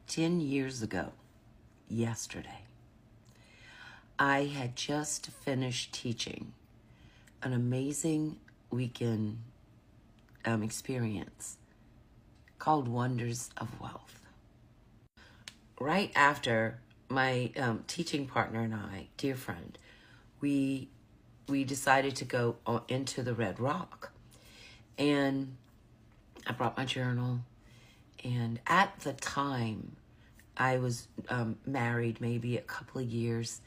10 years ago, yesterday, I had just finished teaching an amazing weekend experience called Wonders of Wealth. Right after my teaching partner and I, dear friend, we decided to go into the Red Rock. And I brought my journal. And at the time, I was married maybe a couple of years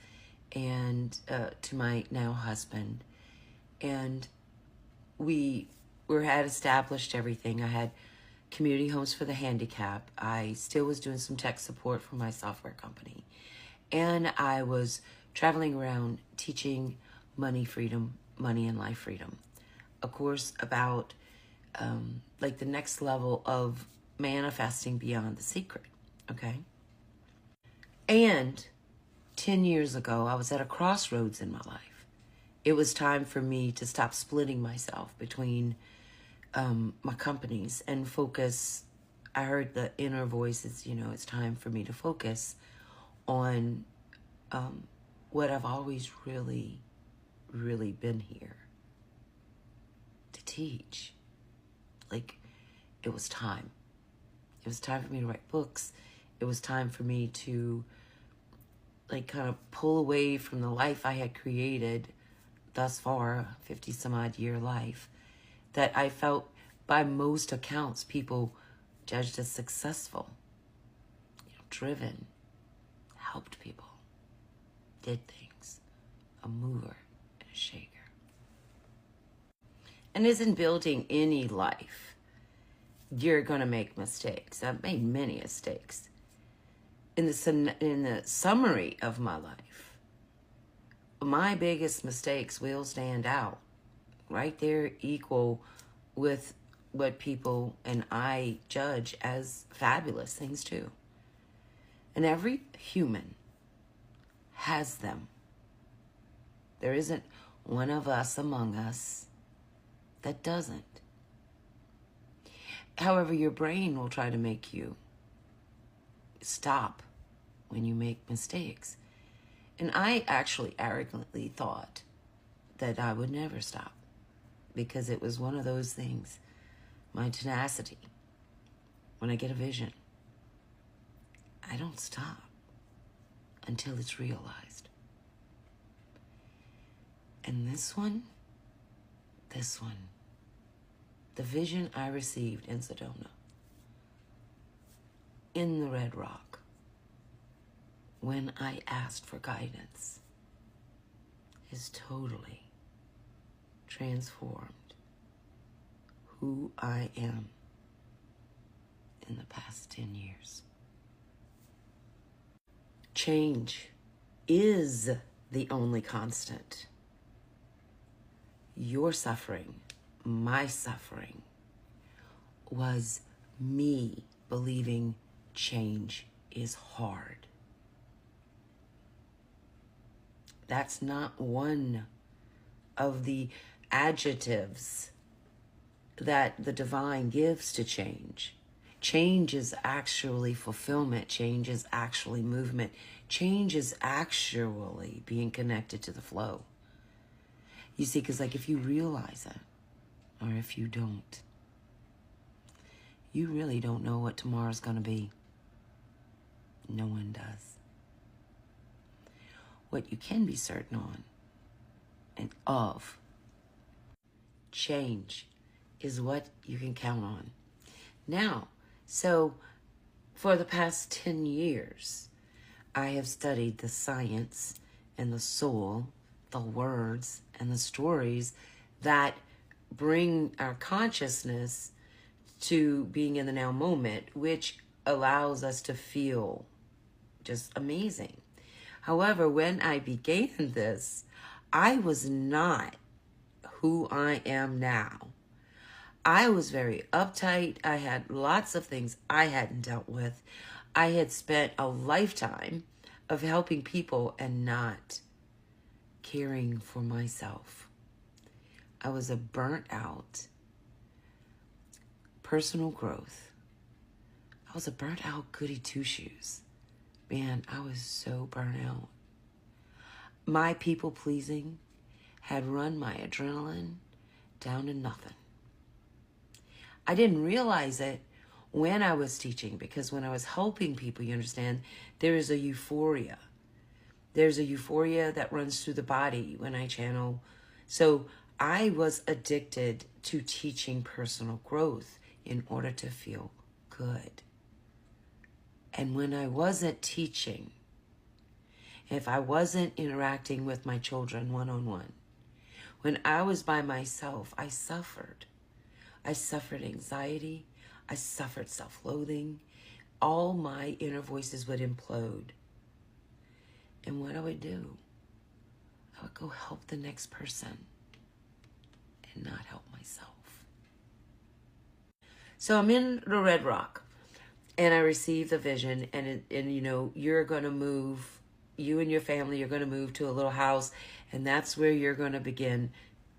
and to my now husband. And we had established everything. I had community homes for the handicapped. I still was doing some tech support for my software company. And I was traveling around teaching money freedom, money and life freedom. A course about like the next level of manifesting beyond the secret, okay? And 10 years ago, I was at a crossroads in my life. It was time for me to stop splitting myself between my companies and focus. I heard the inner voices, it's time for me to focus on what I've always really, really been here to teach. Like, it was time. It was time for me to write books. It was time for me to kind of pull away from the life I had created thus far, 50 some odd year life, that I felt by most accounts people judged as successful, driven, helped people, did things, a mover and a shaker. And isn't building any life, you're going to make mistakes. I've made many mistakes. In the summary of my life, my biggest mistakes will stand out right there, equal with what people and I judge as fabulous things too. And every human has them. There isn't one of us among us that doesn't. However, your brain will try to make you stop when you make mistakes. And I actually arrogantly thought that I would never stop, because it was one of those things, my tenacity. When I get a vision, I don't stop until it's realized. And this one, the vision I received in Sedona, in the Red Rock, when I asked for guidance, has totally transformed who I am in the past 10 years. Change is the only constant. Your suffering, my suffering, was me believing change is hard. That's not one of the adjectives that the divine gives to change. Change is actually fulfillment. Change is actually movement. Change is actually being connected to the flow. You see, because if you realize it, or if you don't, you really don't know what tomorrow's going to be. No one does. What you can be certain on and of, change is what you can count on. Now, so for the past 10 years, I have studied the science and the soul, the words and the stories that bring our consciousness to being in the now moment, which allows us to feel just amazing. However, when I began this, I was not who I am now. I was very uptight. I had lots of things I hadn't dealt with. I had spent a lifetime of helping people and not caring for myself. I was a burnt out personal growth, I was a burnt out goody two-shoes. Man, I was so burnt out. My people pleasing had run my adrenaline down to nothing. I didn't realize it when I was teaching, because when I was helping people, you understand, there is a euphoria. There's a euphoria that runs through the body when I channel. So I was addicted to teaching personal growth in order to feel good. And when I wasn't teaching, if I wasn't interacting with my children one-on-one, when I was by myself, I suffered. I suffered anxiety. I suffered self-loathing. All my inner voices would implode. And what I would do, I would go help the next person and not help myself. So I'm in the Red Rock, and I received the vision, and you know, you're going to move, you and your family, you're going to move to a little house, and that's where you're going to begin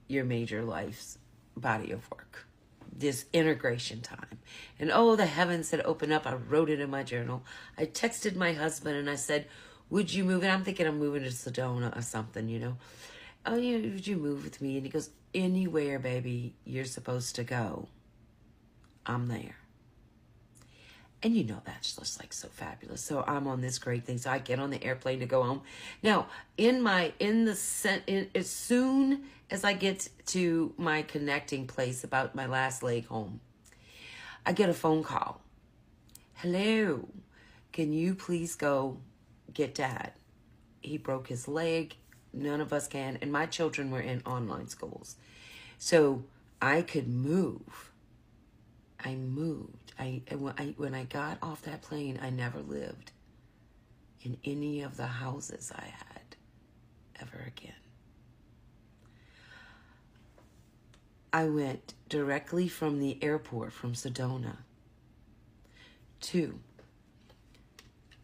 your major life's body of work. This integration time. And oh, the heavens had opened up. I wrote it in my journal. I texted my husband and I said, would you move? And I'm thinking I'm moving to Sedona or something, you know. Oh, would you move with me? And he goes, anywhere, baby, you're supposed to go, I'm there. And you know, that's just like so fabulous. So I'm on this great thing. So I get on the airplane to go home. Now, as soon as I get to my connecting place, about my last leg home, I get a phone call. Hello, can you please go get Dad? He broke his leg. None of us can. And my children were in online schools. So I could move. I moved. When I got off that plane, I never lived in any of the houses I had ever again. I went directly from the airport from Sedona to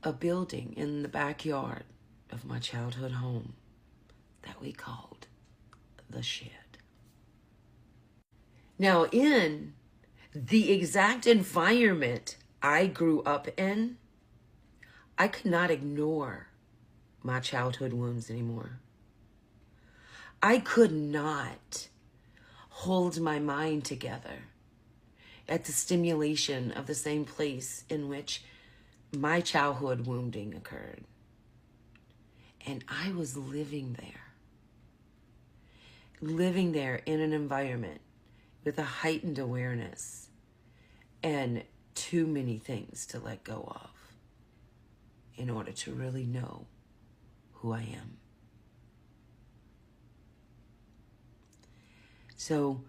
a building in the backyard of my childhood home that we called the shed. Now, in the exact environment I grew up in, I could not ignore my childhood wounds anymore. I could not hold my mind together at the stimulation of the same place in which my childhood wounding occurred. And I was living there in an environment with a heightened awareness and too many things to let go of in order to really know who I am. So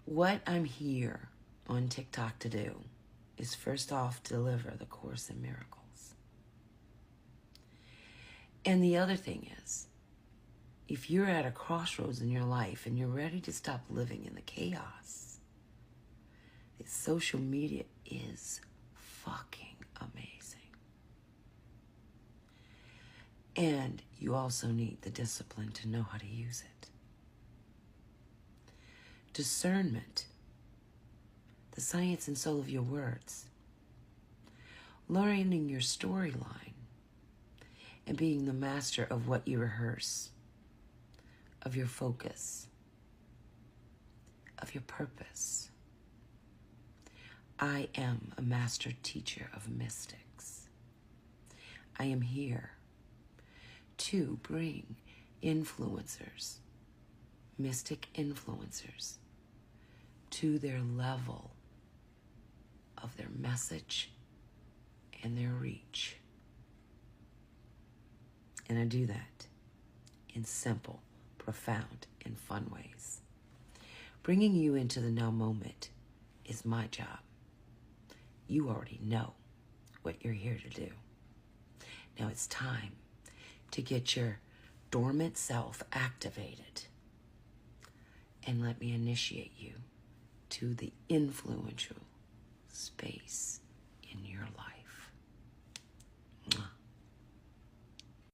what I'm here on TikTok to do is, first off, deliver the Course in Miracles. And the other thing is, if you're at a crossroads in your life and you're ready to stop living in the chaos, social media is fucking amazing. And you also need the discipline to know how to use it. Discernment, the science and soul of your words, learning your storyline, and being the master of what you rehearse, of your focus, of your purpose. I am a master teacher of mystics. I am here to bring influencers, mystic influencers, to their level of their message and their reach. And I do that in simple, profound, and fun ways. Bringing you into the now moment is my job. You already know what you're here to do. Now it's time to get your dormant self activated. And let me initiate you to the influential space in your life. Mwah.